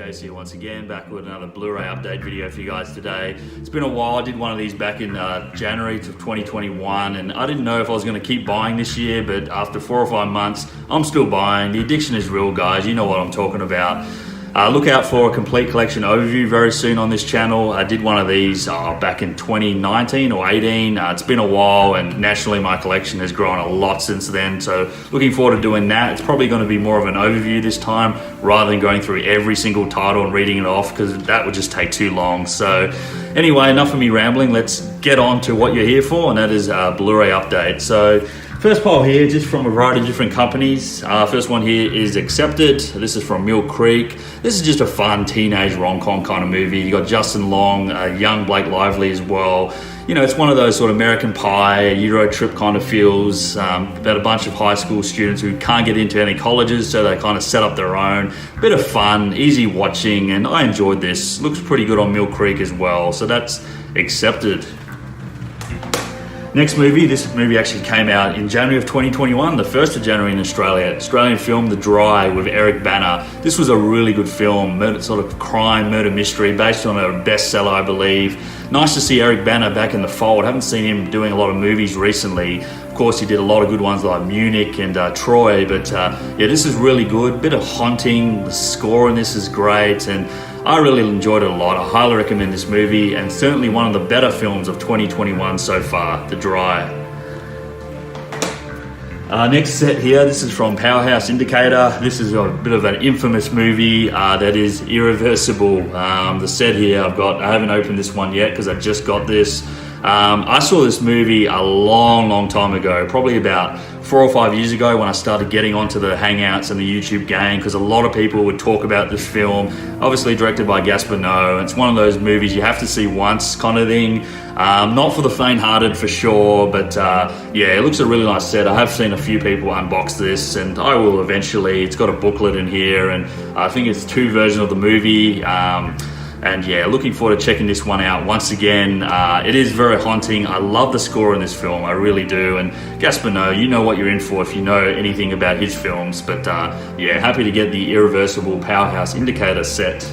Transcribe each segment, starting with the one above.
Chase here once again, back with another Blu-ray update video for you guys today. It's been a while. I did one of these back in January of 2021, and I didn't know if I was going to keep buying this year, but after 4 or 5 months, I'm still buying. The addiction is real, guys. You know what I'm talking about. Look out for a complete collection overview very soon on this channel. I did one of these back in 2019 or 18. It's been a while, and nationally my collection has grown a lot since then. So looking forward to doing that. It's probably going to be more of an overview this time rather than going through every single title and reading it off, because that would just take too long. So anyway, enough of me rambling. Let's get on to what you're here for, and that is a Blu-ray update. So first pile here, just from a variety of different companies. First one here is Accepted. This is from Mill Creek. This is just a fun teenage rom-com kind of movie. You got Justin Long, young Blake Lively as well. You know, it's one of those sort of American Pie, Euro trip kind of feels, about a bunch of high school students who can't get into any colleges, so they kind of set up their own. Bit of fun, easy watching, and I enjoyed this. Looks pretty good on Mill Creek as well, so that's Accepted. Next movie, this movie actually came out in January of 2021, the 1st of January in Australia. Australian film, The Dry, with Eric Bana. This was a really good film, sort of crime, murder mystery, based on a bestseller, I believe. Nice to see Eric Bana back in the fold. I haven't seen him doing a lot of movies recently. Of course, he did a lot of good ones like Munich and Troy, but yeah, this is really good. Bit of haunting, the score in this is great, and I really enjoyed it a lot. I highly recommend this movie, and certainly one of the better films of 2021 so far, The Dry. Next set here, this is from Powerhouse Indicator. This is a bit of an infamous movie that is Irreversible. The set here I haven't opened this one yet because I just got this. I saw this movie a long time ago, probably about 4 or 5 years ago, when I started getting onto the Hangouts and the YouTube gang, because a lot of people would talk about this film. Obviously directed by Gaspar Noé. It's one of those movies you have to see once kind of thing. Not for the faint-hearted for sure, but yeah, it looks a really nice set. I have seen a few people unbox this, and I will eventually. It's got a booklet in here, and I think it's 2 versions of the movie. And yeah, looking forward to checking this one out once again. It is very haunting. I love the score in this film, I really do. And Gaspar Noé, you know what you're in for if you know anything about his films. But yeah, happy to get the Irreversible Powerhouse Indicator set.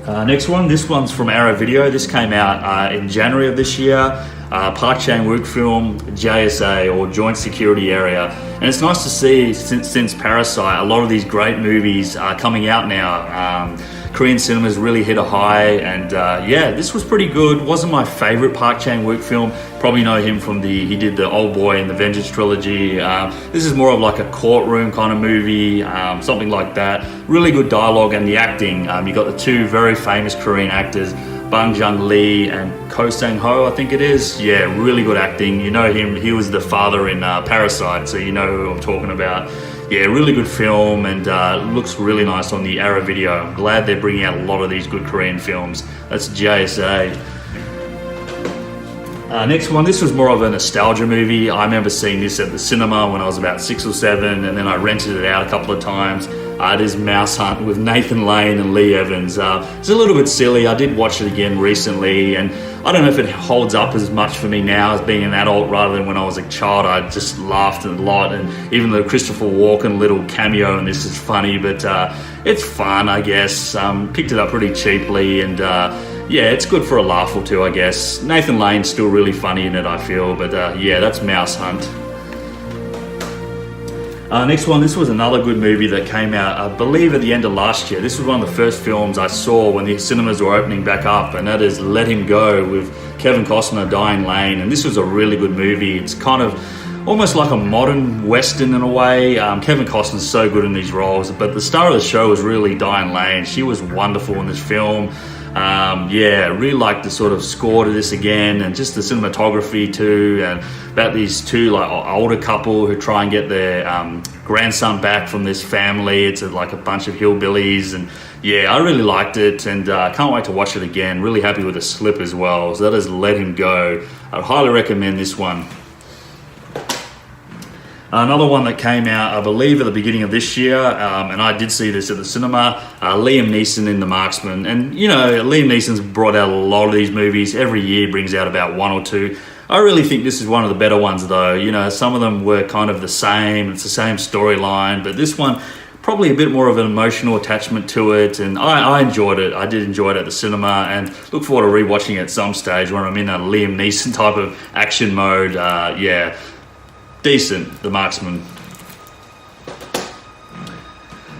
Next one, this one's from Arrow Video. This came out in January of this year. Park Chan-wook film, JSA, or Joint Security Area. And it's nice to see, since Parasite, a lot of these great movies are coming out now. Korean cinemas really hit a high, and yeah, this was pretty good. Wasn't my favorite Park Chan-wook film. Probably know him from he did the Old Boy and the Vengeance trilogy. This is more of like a courtroom kind of movie, something like that. Really good dialogue, and the acting. You got the 2 very famous Korean actors, Bang Jung-lee and Ko Sang-ho, I think it is. Yeah, really good acting. You know him, he was the father in Parasite, so you know who I'm talking about. Yeah, really good film, and looks really nice on the Arrow Video. I'm glad they're bringing out a lot of these good Korean films. That's JSA. Next one, this was more of a nostalgia movie. I remember seeing this at the cinema when I was about 6 or 7, and then I rented it out a couple of times. It is Mouse Hunt with Nathan Lane and Lee Evans. It's a little bit silly. I did watch it again recently, and I don't know if it holds up as much for me now as being an adult rather than when I was a child. I just laughed a lot, and even the Christopher Walken little cameo in this is funny, but it's fun, I guess. Picked it up pretty cheaply, and yeah, it's good for a laugh or two, I guess. Nathan Lane's still really funny in it, I feel, but yeah, that's Mouse Hunt. Next one, this was another good movie that came out, I believe, at the end of last year. This was one of the first films I saw when the cinemas were opening back up, and that is Let Him Go with Kevin Costner, Diane Lane. And this was a really good movie. It's kind of almost like a modern Western in a way. Kevin Costner's so good in these roles, but the star of the show was really Diane Lane. She was wonderful in this film. Yeah, really like the sort of score to this again, and just the cinematography too, and about these 2 like older couple who try and get their grandson back from this family. It's like a bunch of hillbillies, and yeah, I really liked it, and can't wait to watch it again. Really happy with the slip as well. So that is Let Him Go. I highly recommend this one. Another one that came out, I believe, at the beginning of this year, and I did see this at the cinema, Liam Neeson in The Marksman. And, you know, Liam Neeson's brought out a lot of these movies. Every year brings out about 1 or 2. I really think this is one of the better ones, though. You know, some of them were kind of the same. It's the same storyline, but this one probably a bit more of an emotional attachment to it, and I enjoyed it. I did enjoy it at the cinema, and look forward to rewatching it at some stage when I'm in a Liam Neeson type of action mode. Yeah, decent, The Marksman.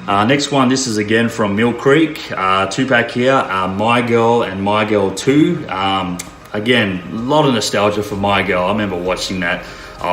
Next one, this is again from Mill Creek, 2-pack here, My Girl and My Girl 2. Again, a lot of nostalgia for My Girl. I remember watching that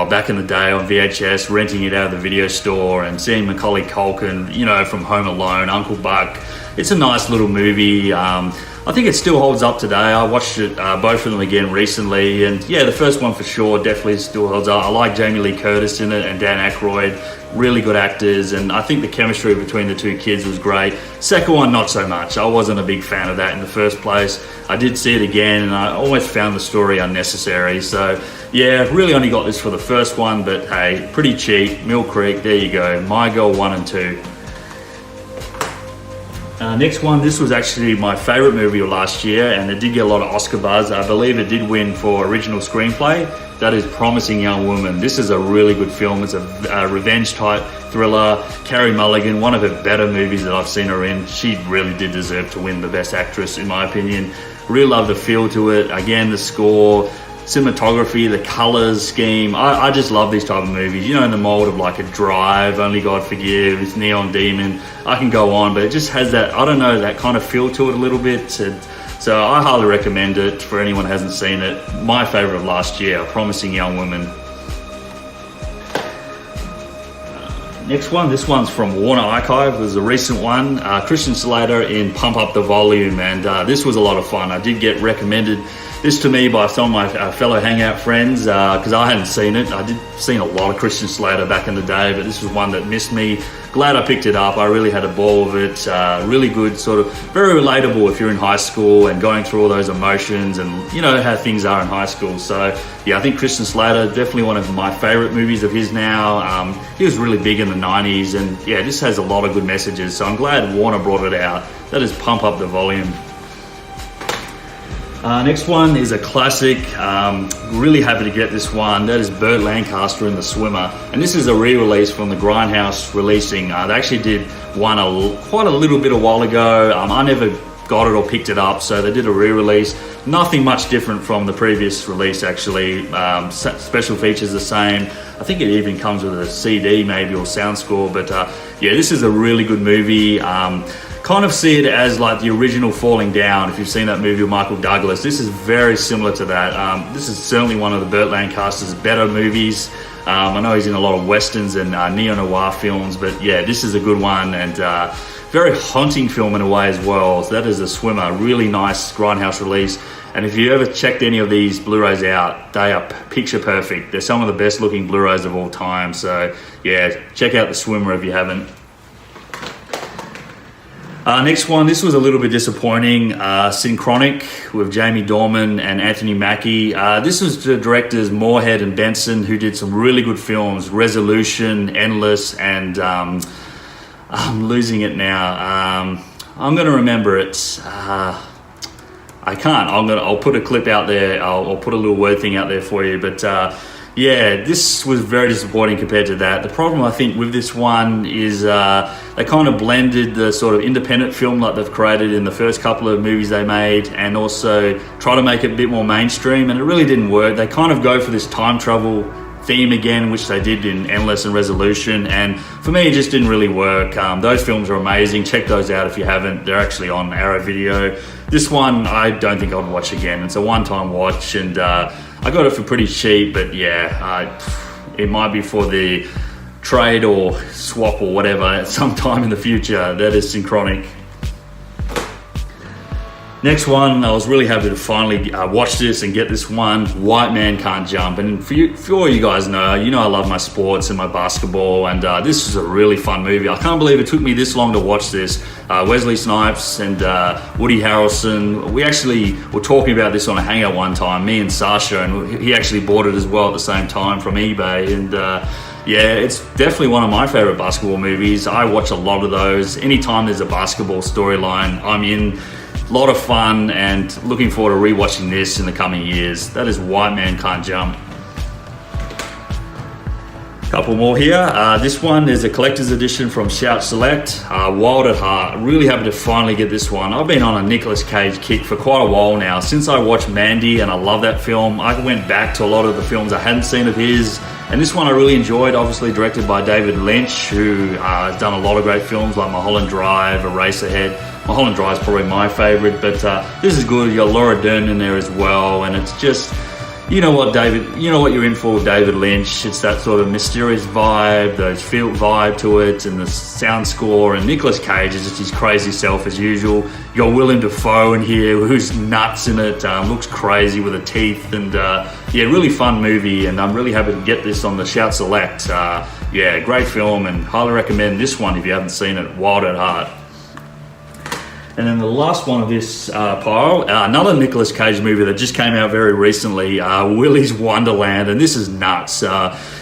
back in the day on VHS, renting it out of the video store and seeing Macaulay Culkin, you know, from Home Alone, Uncle Buck. It's a nice little movie. I think it still holds up today. I watched it, both of them again recently, and yeah, the first one for sure definitely still holds up. I like Jamie Lee Curtis in it and Dan Aykroyd, really good actors, and I think the chemistry between the two kids was great. Second one, not so much. I wasn't a big fan of that in the first place. I did see it again, and I always found the story unnecessary. So yeah, really only got this for the first one, but hey, pretty cheap. Mill Creek, there you go. My Girl 1 and 2. Next one, this was actually my favourite movie of last year, and it did get a lot of Oscar buzz. I believe it did win for original screenplay. That is Promising Young Woman. This is a really good film. It's a revenge type thriller. Carey Mulligan, one of her better movies that I've seen her in. She really did deserve to win the Best Actress, in my opinion. Really love the feel to it. Again, the score, cinematography, the colours scheme. I just love these type of movies. You know, in the mold of like a Drive, Only God Forgives, Neon Demon. I can go on, but it just has that, I don't know, that kind of feel to it a little bit. So I highly recommend it for anyone who hasn't seen it. My favourite of last year, Promising Young Woman. Next one, this one's from Warner Archive. It was a recent one. Christian Slater in Pump Up the Volume, and this was a lot of fun. I did get recommended this to me by some of my fellow Hangout friends because I hadn't seen it. I did seen a lot of Christian Slater back in the day, but this was one that missed me. Glad I picked it up. I really had a ball with it. Really good, sort of very relatable if you're in high school and going through all those emotions and you know how things are in high school. So yeah, I think Christian Slater, definitely one of my favourite movies of his now. He was really big in the 90s, and yeah, this has a lot of good messages. So I'm glad Warner brought it out. That is Pump Up the Volume. Next one is a classic. Really happy to get this one. That is Burt Lancaster in The Swimmer, and this is a re-release from the Grindhouse releasing. They actually did one quite a little bit a while ago. I never got it or picked it up, so they did a re-release. Nothing much different from the previous release actually. Special features the same. I think it even comes with a CD maybe or sound score, but yeah, this is a really good movie. Kind of see it as like the original Falling Down, if you've seen that movie with Michael Douglas. This is very similar to that. This is certainly one of the Burt Lancaster's better movies. I know he's in a lot of westerns and neo-noir films, but yeah, this is a good one, and very haunting film in a way as well. So that is The Swimmer, really nice Grindhouse release. And if you ever checked any of these Blu-rays out, they are picture perfect. They're some of the best looking Blu-rays of all time. So yeah, check out The Swimmer if you haven't. Next one, this was a little bit disappointing. Synchronic with Jamie Dornan and Anthony Mackie. This was the directors Moorhead and Benson, who did some really good films, Resolution, Endless, and I'm losing it now. I'm going to remember it. I can't. I'll put a clip out there. I'll put a little word thing out there for you. But yeah, this was very disappointing compared to that. The problem I think with this one is they kind of blended the sort of independent film like they've created in the first couple of movies they made, and also try to make it a bit more mainstream, and it really didn't work. They kind of go for this time travel theme again, which they did in Endless and Resolution, and for me it just didn't really work. Those films are amazing. Check those out if you haven't. They're actually on Arrow Video. This one I don't think I'd watch again. It's a one-time watch, and I got it for pretty cheap, but yeah, it might be for the trade or swap or whatever at some time in the future. That is Synchronic. Next one, I was really happy to finally watch this and get this one, White Man Can't Jump. And for all you guys know, I love my sports and my basketball, and this is a really fun movie. I can't believe it took me this long to watch this. Wesley Snipes and Woody Harrelson, we actually were talking about this on a hangout one time, me and Sasha, and he actually bought it as well at the same time from eBay. And yeah, it's definitely one of my favorite basketball movies. I watch a lot of those. Anytime there's a basketball storyline, I'm in. A lot of fun, and looking forward to rewatching this in the coming years. That is White Man Can't Jump. Couple more here. This one is a collector's edition from Shout Select, Wild at Heart. Really happy to finally get this one. I've been on a Nicolas Cage kick for quite a while now. Since I watched Mandy, and I love that film, I went back to a lot of the films I hadn't seen of his. And this one I really enjoyed, obviously directed by David Lynch, who has done a lot of great films like Mulholland Drive, Eraserhead. Mulholland Drive is probably my favourite, but this is good. You got Laura Dern in there as well, and it's just... You know what you're in for with David Lynch. It's that sort of mysterious vibe, those field vibe to it, and the sound score. And Nicolas Cage is just his crazy self as usual. You got Willem Dafoe in here, who's nuts in it, looks crazy with the teeth, and yeah, really fun movie. And I'm really happy to get this on the Shout Select. Yeah, great film, and highly recommend this one if you haven't seen it. Wild at Heart. And then the last one of this pile, another Nicolas Cage movie that just came out very recently, Willy's Wonderland, and this is nuts.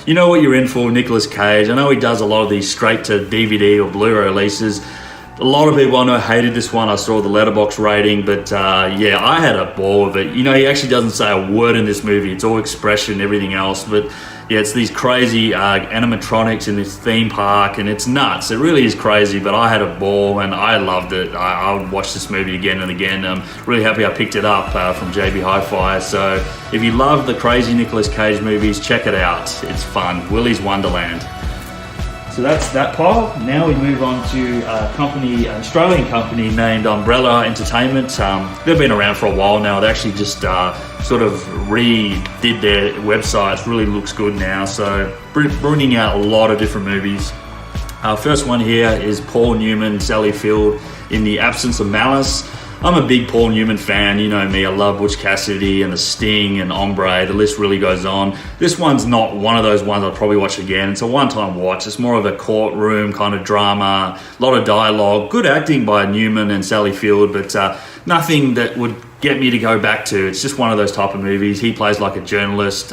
You know what you're in for, Nicolas Cage. I know he does a lot of these straight to DVD or Blu-ray releases. A lot of people I know hated this one. I saw the Letterboxd rating, but yeah, I had a ball with it. You know, he actually doesn't say a word in this movie. It's all expression, everything else, but yeah, it's these crazy animatronics in this theme park, and it's nuts. It really is crazy, but I had a ball and I loved it. I would watch this movie again and again. I'm really happy I picked it up from JB Hi-Fi. So if you love the crazy Nicolas Cage movies, check it out. It's fun. Willy's Wonderland. So that's that pile. Now we move on to an Australian company named Umbrella Entertainment. They've been around for a while now. They actually just sort of redid their website. It really looks good now. So bringing out a lot of different movies. Our first one here is Paul Newman, Sally Field, In the Absence of Malice. I'm a big Paul Newman fan, you know me. I love Butch Cassidy and The Sting and Ombre. The list really goes on. This one's not one of those ones I'll probably watch again. It's a one-time watch. It's more of a courtroom kind of drama, a lot of dialogue, good acting by Newman and Sally Field, but nothing that would get me to go back to. It's just one of those type of movies. He plays like a journalist.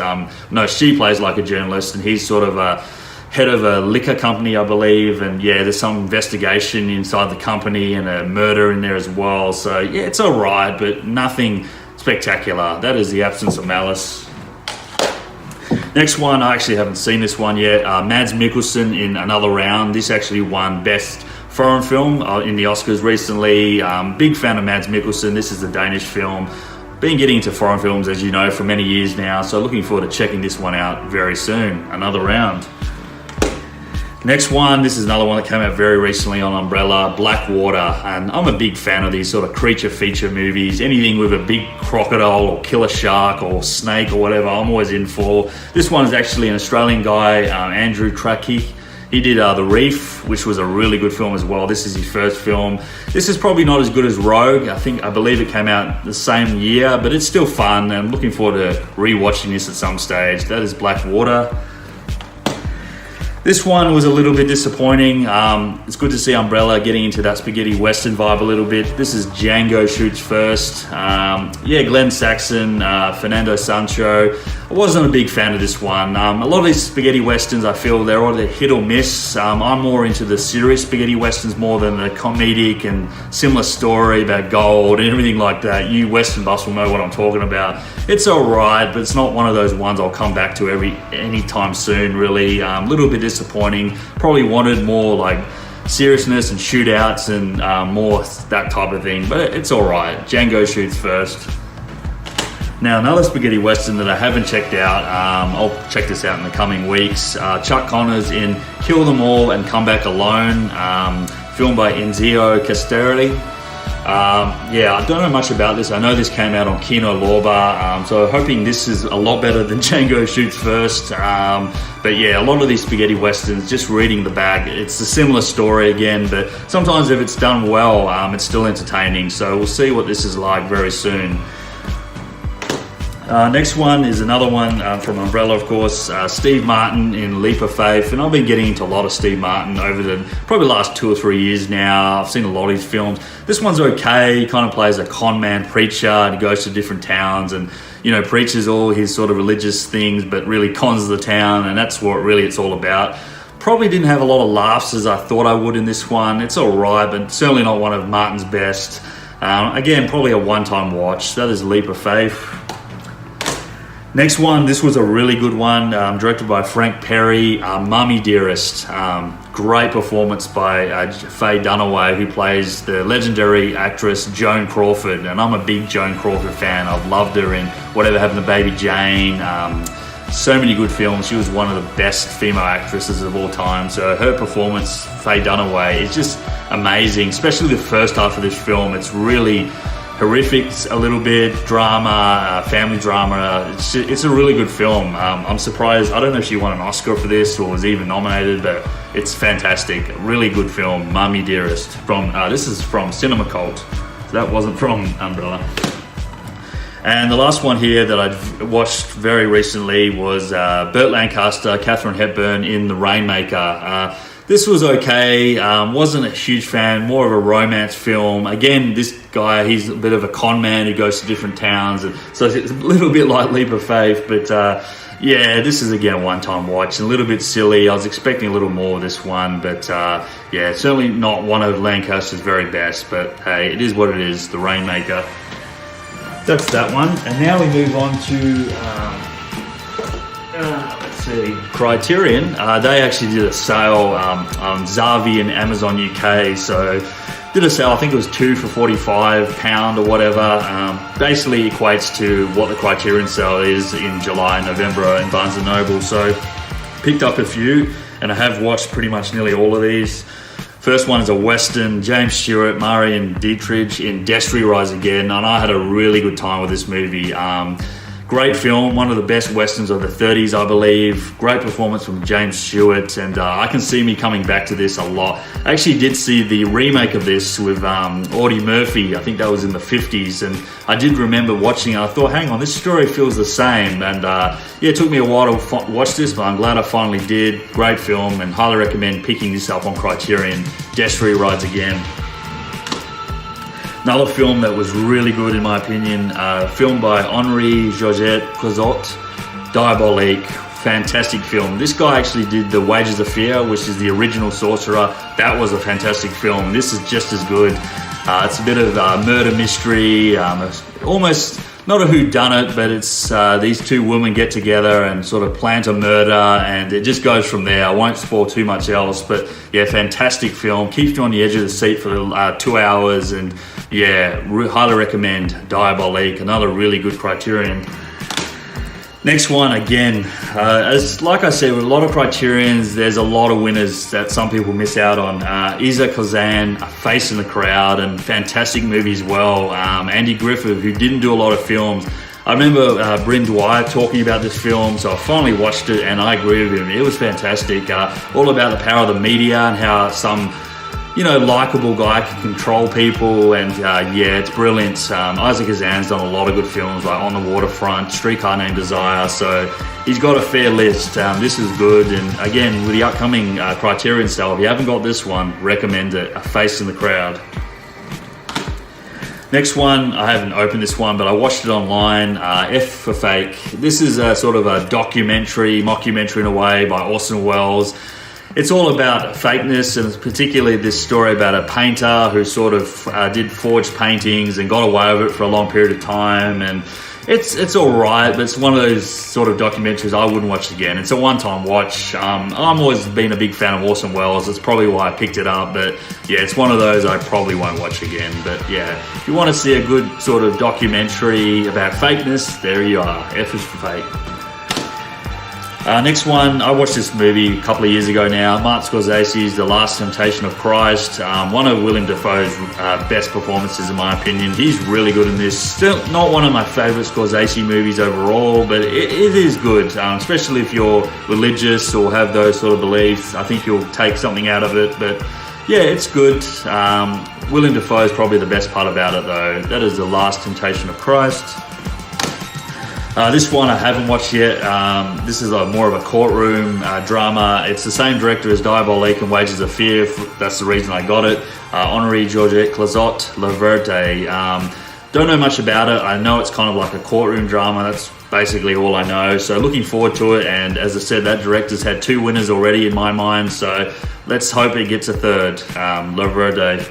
She plays like a journalist, and he's sort of a head of a liquor company, I believe, and yeah, there's some investigation inside the company and a murder in there as well. So yeah, it's all right, but nothing spectacular. That is The Absence of Malice. Next one, I actually haven't seen this one yet. Mads Mikkelsen in Another Round. This actually won Best Foreign Film in the Oscars recently. Big fan of Mads Mikkelsen. This is a Danish film. Been getting into foreign films, as you know, for many years now, so looking forward to checking this one out very soon. Another Round. Next one, this is another one that came out very recently on Umbrella, Blackwater, and I'm a big fan of these sort of creature feature movies. Anything with a big crocodile or killer shark or snake or whatever, I'm always in for. This one is actually an Australian guy, Andrew Traki. He did The Reef, which was a really good film as well. This is his first film. This is probably not as good as Rogue. I believe it came out the same year, but it's still fun, and I'm looking forward to rewatching this at some stage. That is Blackwater. This one was a little bit disappointing. It's good to see Umbrella getting into that spaghetti western vibe a little bit. This is Django Shoots First. Yeah, Glenn Saxon, Fernando Sancho. I wasn't a big fan of this one. A lot of these spaghetti westerns, I feel they're either hit or miss. I'm more into the serious spaghetti westerns more than the comedic and similar story about gold and everything like that. You western buffs will know what I'm talking about. It's alright, but it's not one of those ones I'll come back to anytime soon, really. Little bit disappointing. Probably wanted more like seriousness and shootouts and more that type of thing, but it's alright. Django Shoots First. Now, another spaghetti western that I haven't checked out, I'll check this out in the coming weeks. Chuck Connors in Kill Them All and Come Back Alone, filmed by Enzio Castelli. Yeah, I don't know much about this. I know this came out on Kino Lorber, so hoping this is a lot better than Django Shoots First. But yeah, a lot of these spaghetti westerns, just reading the back, it's a similar story again, but sometimes if it's done well, it's still entertaining. So we'll see what this is like very soon. Next one is another one from Umbrella, of course, Steve Martin in Leap of Faith, and I've been getting into a lot of Steve Martin over the probably last 2 or 3 years now. I've seen a lot of his films. This one's okay. He kind of plays a con man preacher, and he goes to different towns and, you know, preaches all his sort of religious things, but really cons the town, and that's what really it's all about. Probably didn't have a lot of laughs as I thought I would in this one. It's alright, but certainly not one of Martin's best. Again, probably a one-time watch. That is Leap of Faith. Next one, this was a really good one, directed by Frank Perry, Mummy Dearest. Great performance by Faye Dunaway, who plays the legendary actress Joan Crawford. And I'm a big Joan Crawford fan. I've loved her in Whatever Happened to Baby Jane. So many good films. She was one of the best female actresses of all time. So her performance, Faye Dunaway, is just amazing, especially the first half of this film. It's really horrific, a little bit drama, family drama. It's a really good film. I'm surprised. I don't know if she won an Oscar for this or was even nominated, but it's fantastic. Really good film, Mummy Dearest. This is from Cinema Cult. So that wasn't from Umbrella. And the last one here that I watched very recently was Burt Lancaster, Katharine Hepburn in The Rainmaker. This was okay, wasn't a huge fan, more of a romance film. Again, this guy, he's a bit of a con man who goes to different towns, and so it's a little bit like Leap of Faith, but yeah, this is again a one-time watch, a little bit silly. I was expecting a little more of this one, but yeah, certainly not one of Lancaster's very best, but hey, it is what it is, The Rainmaker. That's that one, and now we move on to Criterion. They actually did a sale on Zavi and Amazon UK, so did a sale. I think it was 2 for £45 or whatever. Basically equates to what the Criterion sale is in July and November in Barnes & Noble. So picked up a few, and I have watched pretty much nearly all of these. First one is a Western, James Stewart, Marion Dietrich in Destry Rise Again, and I had a really good time with this movie. Great film, one of the best Westerns of the 30s, I believe. Great performance from James Stewart, and I can see me coming back to this a lot. I actually did see the remake of this with Audie Murphy. I think that was in the 50s, and I did remember watching it. I thought, hang on, this story feels the same. And yeah, it took me a while to watch this, but I'm glad I finally did. Great film, and highly recommend picking this up on Criterion. Destry Rides Again. Another film that was really good in my opinion, filmed by Henri Georges Clouzot, Diabolique, fantastic film. This guy actually did The Wages of Fear, which is the original Sorcerer. That was a fantastic film. This is just as good. It's a bit of murder mystery, almost not a whodunit, but it's these two women get together and sort of plant a murder, and it just goes from there. I won't spoil too much else, but yeah, fantastic film. Keeps you on the edge of the seat for 2 hours, and yeah, highly recommend Diabolique, another really good Criterion. Next one, again, as like I said, with a lot of Criterions, there's a lot of winners that some people miss out on. Isa Kazan, A Face in the Crowd, and fantastic movie as well. Andy Griffith, who didn't do a lot of films. I remember Bryn Dwyer talking about this film, so I finally watched it, and I agree with him. It was fantastic. All about the power of the media and how some, you know, likable guy can control people, and yeah, it's brilliant. Isaac Kazan's done a lot of good films like On the Waterfront, Streetcar Named Desire, so he's got a fair list. This is good, and again, with the upcoming Criterion sale, if you haven't got this one, recommend it, A Face in the Crowd. Next one, I haven't opened this one, but I watched it online, F for Fake. This is a sort of a mockumentary in a way, by Orson Welles. It's all about fakeness, and particularly this story about a painter who sort of did forged paintings and got away with it for a long period of time. And it's all right, but it's one of those sort of documentaries I wouldn't watch again. It's a one-time watch. I'm always been a big fan of Orson Welles. That's probably why I picked it up. But yeah, it's one of those I probably won't watch again. But yeah, if you want to see a good sort of documentary about fakeness, there you are. F is for Fake. Next one, I watched this movie a couple of years ago now, Martin Scorsese's The Last Temptation of Christ. One of Willem Dafoe's best performances in my opinion. He's really good in this. Still not one of my favourite Scorsese movies overall, but it is good, especially if you're religious or have those sort of beliefs. I think you'll take something out of it, but yeah, it's good. Willem Dafoe is probably the best part about it though. That is The Last Temptation of Christ. This one I haven't watched yet. This is more of a courtroom drama. It's the same director as Diabolique and Wages of Fear. That's the reason I got it. Henri Georges Clouzot, La Verte. Don't know much about it. I know it's kind of like a courtroom drama. That's basically all I know. So looking forward to it. And as I said, that director's had 2 winners already in my mind. So let's hope it gets a third. La Verte.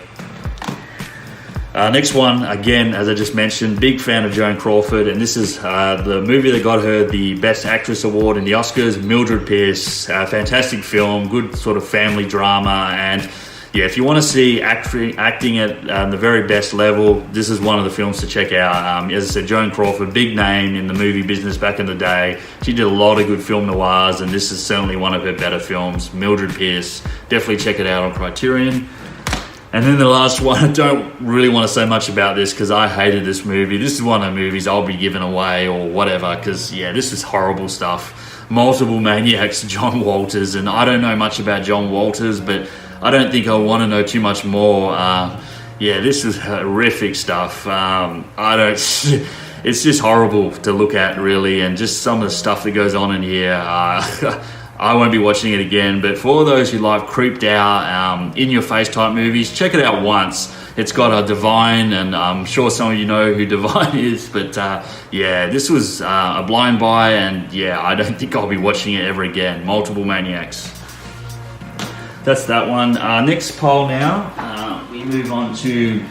Next one, again, as I just mentioned, big fan of Joan Crawford, and this is the movie that got her the Best Actress Award in the Oscars, Mildred Pierce. Fantastic film, good sort of family drama, and yeah, if you want to see acting at the very best level, this is one of the films to check out. As I said, Joan Crawford, big name in the movie business back in the day. She did a lot of good film noirs, and this is certainly one of her better films, Mildred Pierce. Definitely check it out on Criterion. And then the last one, I don't really want to say much about this because I hated this movie. This is one of the movies I'll be giving away or whatever because, yeah, this is horrible stuff. Multiple Maniacs, John Walters, and I don't know much about John Walters, but I don't think I want to know too much more. Yeah, this is horrific stuff. It's just horrible to look at, really, and just some of the stuff that goes on in here. I won't be watching it again, but for those who like creeped out, in-your-face type movies, check it out once. It's got a Divine, and I'm sure some of you know who Divine is, but yeah, this was a blind buy, and yeah, I don't think I'll be watching it ever again. Multiple Maniacs. That's that one. Next poll now, we move on to...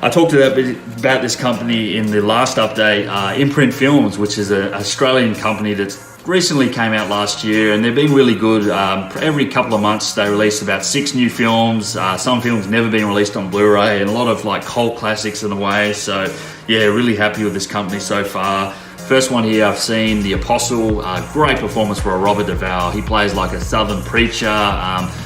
I talked about this company in the last update, Imprint Films, which is an Australian company that's recently came out last year, and they've been really good. Every couple of months they release about 6 new films. Some films never been released on Blu-ray, and a lot of like cult classics in a way. So yeah, really happy with this company so far. First one here I've seen, The Apostle. Great performance for Robert Duvall. He plays like a southern preacher.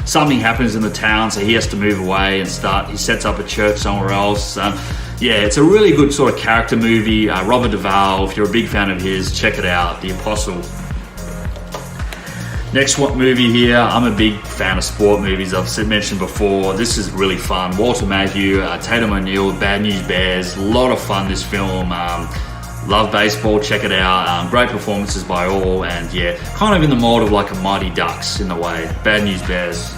Something happens in the town, so he has to move away and he sets up a church somewhere else. Yeah, it's a really good sort of character movie. Robert Duvall, if you're a big fan of his, check it out, The Apostle. Next movie here, I'm a big fan of sport movies. I've mentioned before, this is really fun. Walter Matthau, Tatum O'Neal, Bad News Bears, a lot of fun this film. Love baseball, check it out. Great performances by all, and yeah, kind of in the mold of like a Mighty Ducks in a way. Bad News Bears.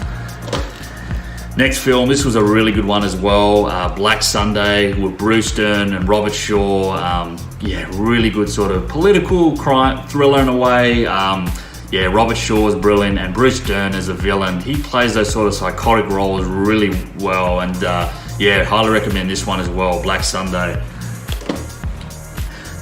Next film, this was a really good one as well. Black Sunday with Bruce Dern and Robert Shaw. Yeah, really good sort of political crime thriller in a way. Yeah, Robert Shaw is brilliant, and Bruce Dern is a villain. He plays those sort of psychotic roles really well, and yeah, highly recommend this one as well, Black Sunday.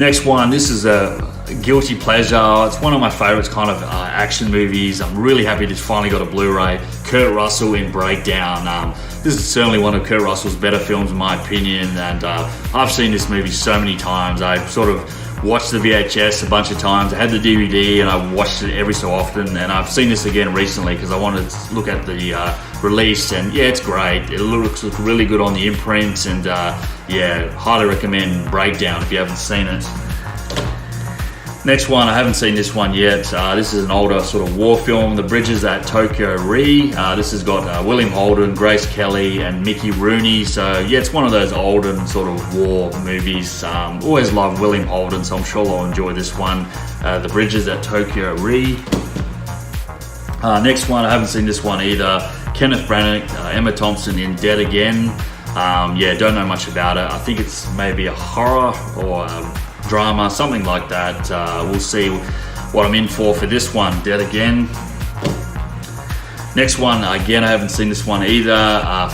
Next one, this is a guilty pleasure. It's one of my favorites kind of action movies. I'm really happy it's finally got a Blu-ray. Kurt Russell in Breakdown. This is certainly one of Kurt Russell's better films in my opinion, and I've seen this movie so many times. I sort of watched the VHS a bunch of times. I had the DVD and I watched it every so often, and I've seen this again recently because I wanted to look at the release, and yeah, it's great. It looks really good on the imprint, and yeah, highly recommend Breakdown if you haven't seen it. Next one, I haven't seen this one yet. This is an older sort of war film, The Bridges at Tokyo Ri. This has got William Holden, Grace Kelly, and Mickey Rooney. So yeah, it's one of those olden sort of war movies. Always love William Holden, so I'm sure I'll enjoy this one. The Bridges at Tokyo Ri. Next one, I haven't seen this one either. Kenneth Branagh, Emma Thompson in Dead Again. Yeah, don't know much about it. I think it's maybe a horror or drama, something like that. We'll see what I'm in for this one, Dead Again. Next one, again, I haven't seen this one either.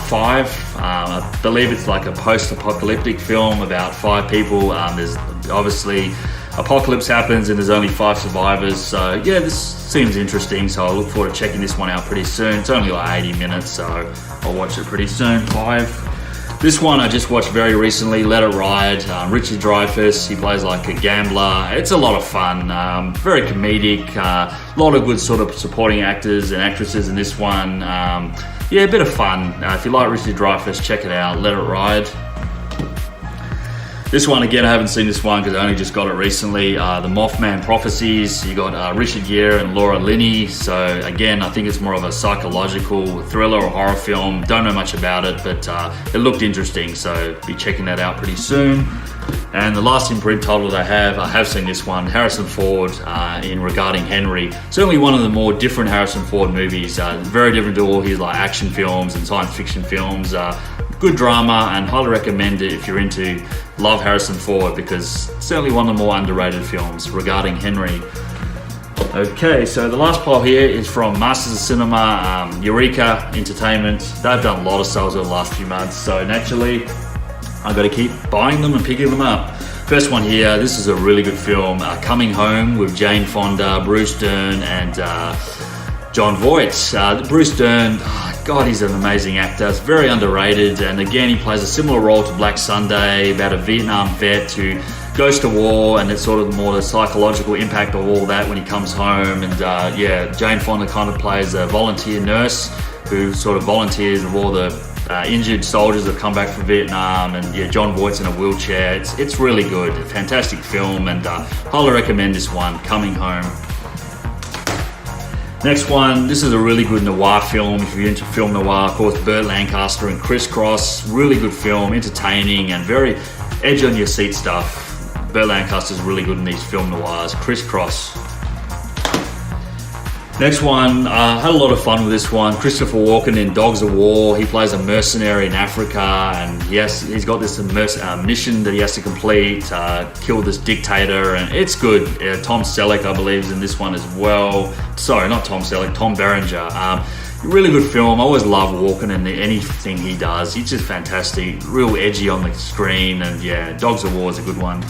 5. I believe it's like a post-apocalyptic film about 5 people. There's obviously apocalypse happens and there's only 5 survivors. So yeah, this seems interesting. So I'll look forward to checking this one out pretty soon. It's only like 80 minutes, so I'll watch it pretty soon. 5. This one I just watched very recently, Let It Ride. Richard Dreyfuss, he plays like a gambler. It's a lot of fun, very comedic, a lot of good sort of supporting actors and actresses in this one. Yeah, a bit of fun. If you like Richard Dreyfuss, check it out, Let It Ride. This one, again, I haven't seen this one because I only just got it recently. The Mothman Prophecies. You got Richard Gere and Laura Linney. So again, I think it's more of a psychological thriller or horror film. Don't know much about it, but it looked interesting. So be checking that out pretty soon. And the last imprint title that I have seen this one, Harrison Ford in Regarding Henry. Certainly one of the more different Harrison Ford movies. Very different to all his like action films and science fiction films. Good drama, and highly recommend it if you're into love Harrison Ford, because it's certainly one of the more underrated films, Regarding Henry. Okay, so the last poll here is from Masters of Cinema, Eureka Entertainment. They've done a lot of sales over the last few months, so naturally I got to keep buying them and picking them up. First one here, this is a really good film, Coming Home, with Jane Fonda, Bruce Dern, and Jon Voight. Bruce Dern, God, he's an amazing actor. It's very underrated, and again, he plays a similar role to Black Sunday, about a Vietnam vet who goes to war, and it's sort of more the psychological impact of all that when he comes home. And yeah, Jane Fonda kind of plays a volunteer nurse who sort of volunteers with all the injured soldiers that come back from Vietnam, and yeah, Jon Voight's in a wheelchair. It's really good, a fantastic film, and highly recommend this one, Coming Home. Next one, this is a really good noir film. If you're into film noir, of course, Burt Lancaster and Criss Cross. Really good film, entertaining and very edge on your seat stuff. Burt Lancaster's really good in these film noirs. Criss Cross. Next one, had a lot of fun with this one. Christopher Walken in Dogs of War. He plays a mercenary in Africa, and he's got this mission that he has to complete, kill this dictator, and it's good. Tom Selleck, I believe, is in this one as well. Sorry, not Tom Selleck, Tom Berenger. Really good film. I always love Walken in anything he does. He's just fantastic, real edgy on the screen, and yeah, Dogs of War is a good one.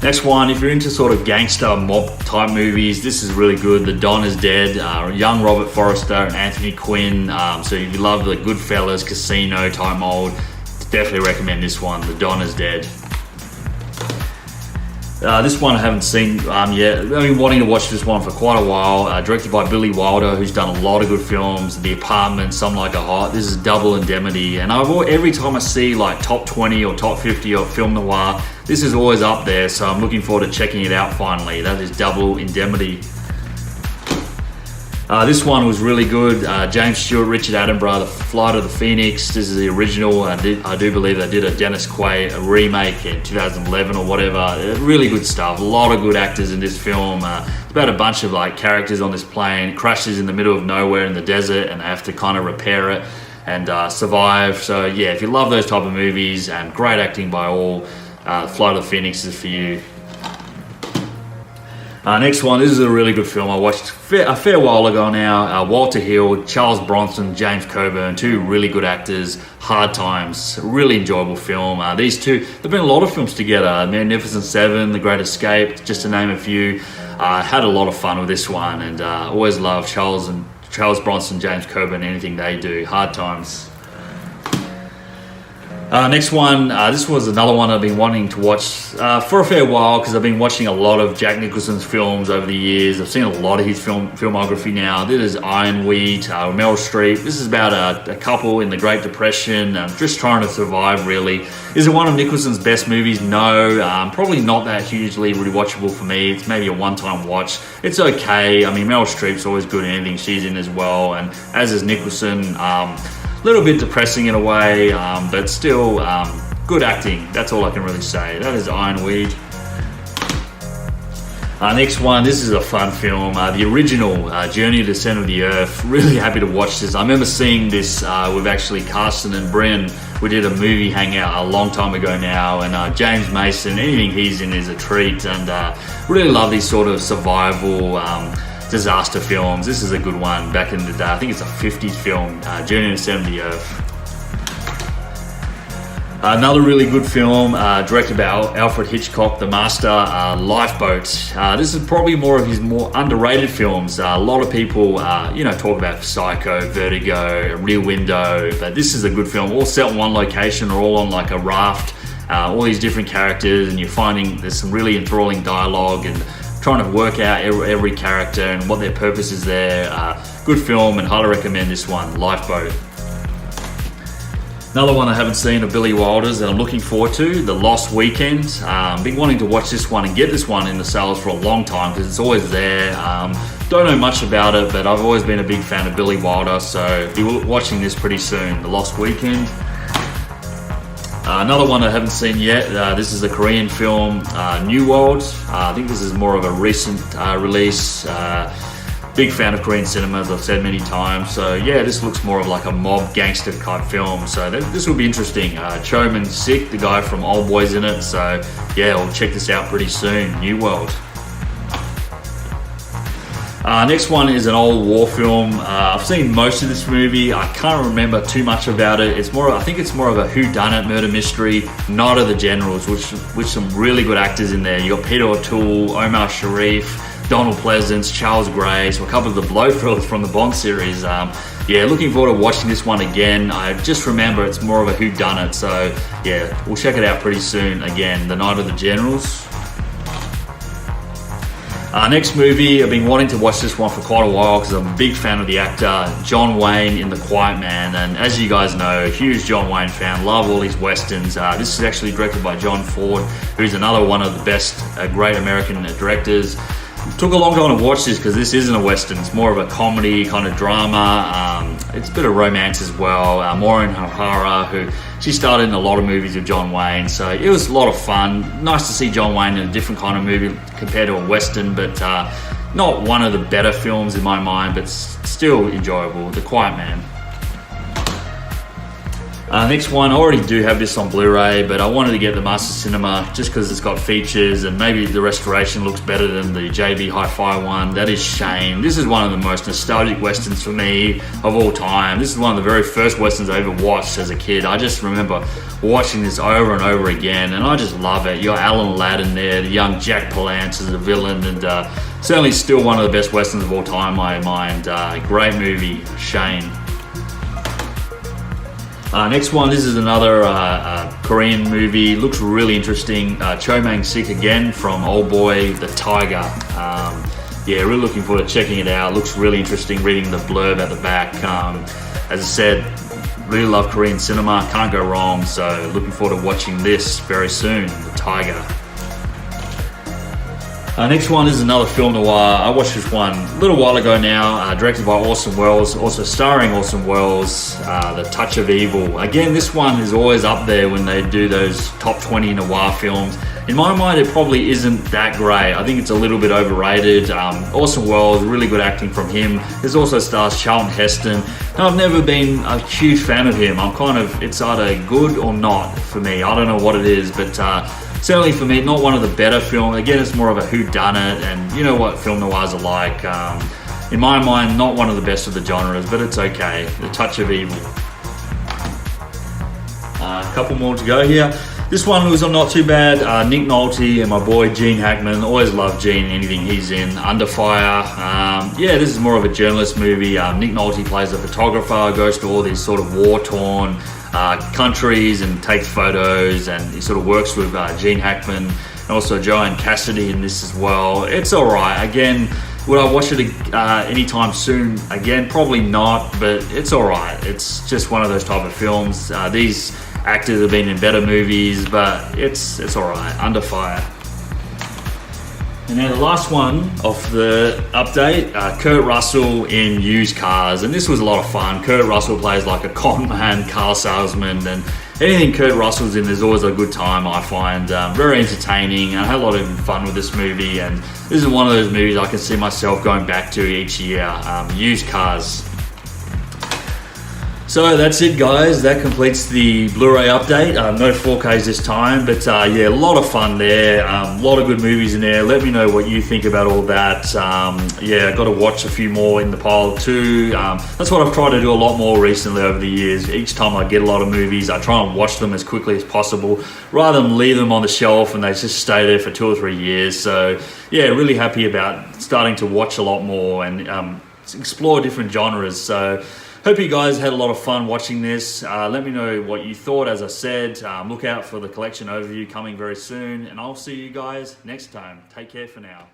Next one, if you're into sort of gangster mob type movies, this is really good. The Don is Dead, young Robert Forster and Anthony Quinn. So if you love the Goodfellas, Casino type mold, definitely recommend this one, The Don is Dead. This one I haven't seen yet. I've been wanting to watch this one for quite a while. Directed by Billy Wilder, who's done a lot of good films. The Apartment, Some Like It Hot. This is Double Indemnity. And every time I see like top 20 or top 50 of film noir, this is always up there. So I'm looking forward to checking it out finally. That is Double Indemnity. This one was really good. James Stewart, Richard Attenborough, The Flight of the Phoenix. This is the original. I do believe they did a Dennis Quaid remake in 2011 or whatever. Really good stuff. A lot of good actors in this film. It's about a bunch of like characters on this plane. It crashes in the middle of nowhere in the desert, and they have to kind of repair it and survive. So yeah, if you love those type of movies and great acting by all, Flight of the Phoenix is for you. Next one, this is a really good film I watched a fair while ago now. Walter Hill, Charles Bronson, James Coburn, two really good actors. Hard Times, really enjoyable film. These two, there've been a lot of films together. Magnificent Seven, The Great Escape, just to name a few. Had a lot of fun with this one, and always love Charles Bronson, James Coburn, anything they do. Hard Times. Next one, this was another one I've been wanting to watch for a fair while, because I've been watching a lot of Jack Nicholson's films over the years. I've seen a lot of his filmography now. This is Ironweed, Meryl Streep. This is about a couple in the Great Depression, just trying to survive, really. Is it one of Nicholson's best movies? No, probably not that hugely rewatchable for me. It's maybe a one-time watch. It's okay. I mean, Meryl Streep's always good in anything she's in as well, and as is Nicholson. A little bit depressing in a way, but still good acting. That's all I can really say. That is Ironweed. Next one, this is a fun film. The original, Journey to the Center of the Earth. Really happy to watch this. I remember seeing this with actually Carson and Bryn. We did a movie hangout a long time ago now, and James Mason, anything he's in is a treat, and really love these sort of survival disaster films. This is a good one back in the day. I think it's a 50s film, Journey to the Center of the Earth. Another really good film, directed by Alfred Hitchcock, The Master, Lifeboat. This is probably more of his more underrated films. A lot of people, talk about Psycho, Vertigo, Rear Window, but this is a good film. All set in one location, or all on like a raft. All these different characters, and you're finding there's some really enthralling dialogue and trying to work out every character and what their purpose is there. Good film, and highly recommend this one, Lifeboat. Another one I haven't seen of Billy Wilder's that I'm looking forward to, The Lost Weekend. Been wanting to watch this one and get this one in the sales for a long time, because it's always there. Don't know much about it, but I've always been a big fan of Billy Wilder, so be watching this pretty soon, The Lost Weekend. Another one I haven't seen yet, this is a Korean film, New World. I think this is more of a recent release. Big fan of Korean cinema, as I've said many times. So yeah, this looks more of like a mob gangster type film. So this will be interesting. Cho Min-sik, the guy from Old Boy's in it. So yeah, we'll check this out pretty soon, New World. Next one is an old war film. I've seen most of this movie. I can't remember too much about it. I think it's more of a whodunit murder mystery. Night of the Generals, which some really good actors in there. You got Peter O'Toole, Omar Sharif, Donald Pleasance, Charles Gray, so a couple of the Blofelds from the Bond series. Yeah, looking forward to watching this one again. I just remember it's more of a whodunit, so yeah, we'll check it out pretty soon. Again, The Night of the Generals. Next movie, I've been wanting to watch this one for quite a while because I'm a big fan of the actor John Wayne in The Quiet Man, and as you guys know, huge John Wayne fan, love all his westerns. This is actually directed by John Ford, who's another one of the best great American directors. Took a long time to watch this because this isn't a western, it's more of a comedy kind of drama. It's a bit of romance as well. Maureen O'Hara, she starred in a lot of movies with John Wayne, so it was a lot of fun. Nice to see John Wayne in a different kind of movie compared to a western, but not one of the better films in my mind, but still enjoyable. The Quiet Man. Next one, I already do have this on Blu-ray, but I wanted to get the Master Cinema just because it's got features and maybe the restoration looks better than the JV Hi-Fi one. That is shame. This is one of the most nostalgic westerns for me of all time. This is one of the very first westerns I ever watched as a kid. I just remember watching this over and over again, and I just love it. You got Alan Ladd in there, the young Jack Palance as the villain, and certainly still one of the best westerns of all time in my mind. Great movie, shame. Next one, this is another Korean movie. Looks really interesting. Cho Mang-sik again from Old Boy, The Tiger. Yeah, really looking forward to checking it out. Looks really interesting, reading the blurb at the back. As I said, really love Korean cinema, can't go wrong. So looking forward to watching this very soon, The Tiger. Next one is another film noir. I watched this one a little while ago now, directed by Orson Welles, also starring Orson Welles, The Touch of Evil. Again, this one is always up there when they do those top 20 noir films. In my mind, it probably isn't that great. I think it's a little bit overrated. Orson Welles, really good acting from him. There's also stars Charlton Heston. And I've never been a huge fan of him. It's either good or not for me. I don't know what it is, but certainly for me, not one of the better films. Again, it's more of a whodunit, and you know what film noirs are like. In my mind, not one of the best of the genres, but it's okay. The Touch of Evil. A couple more to go here. This one was not too bad. Nick Nolte and my boy Gene Hackman. Always love Gene, anything he's in. Under Fire. Yeah, this is more of a journalist movie. Nick Nolte plays a photographer, goes to all these sort of war-torn countries and takes photos, and he sort of works with Gene Hackman and also Joanne Cassidy in this as well. It's alright. Again, would I watch it anytime soon? Again, probably not, but it's alright. It's just one of those type of films. These actors have been in better movies, but it's alright. Under Fire. And now the last one of the update, Kurt Russell in Used Cars, and this was a lot of fun. Kurt Russell plays like a con man, car salesman, and anything Kurt Russell's in, there's always a good time, I find. Very entertaining. I had a lot of fun with this movie, and this is one of those movies I can see myself going back to each year. Used Cars. So that's it, guys. That completes the Blu-ray update. No 4Ks this time, but yeah, a lot of fun there. A lot of good movies in there. Let me know what you think about all that. Yeah, I got to watch a few more in the pile too. That's what I've tried to do a lot more recently over the years. Each time I get a lot of movies, I try and watch them as quickly as possible, rather than leave them on the shelf and they just stay there for 2 or 3 years. So yeah, really happy about starting to watch a lot more and explore different genres. So hope you guys had a lot of fun watching this. Let me know what you thought. As I said, look out for the collection overview coming very soon, and I'll see you guys next time. Take care for now.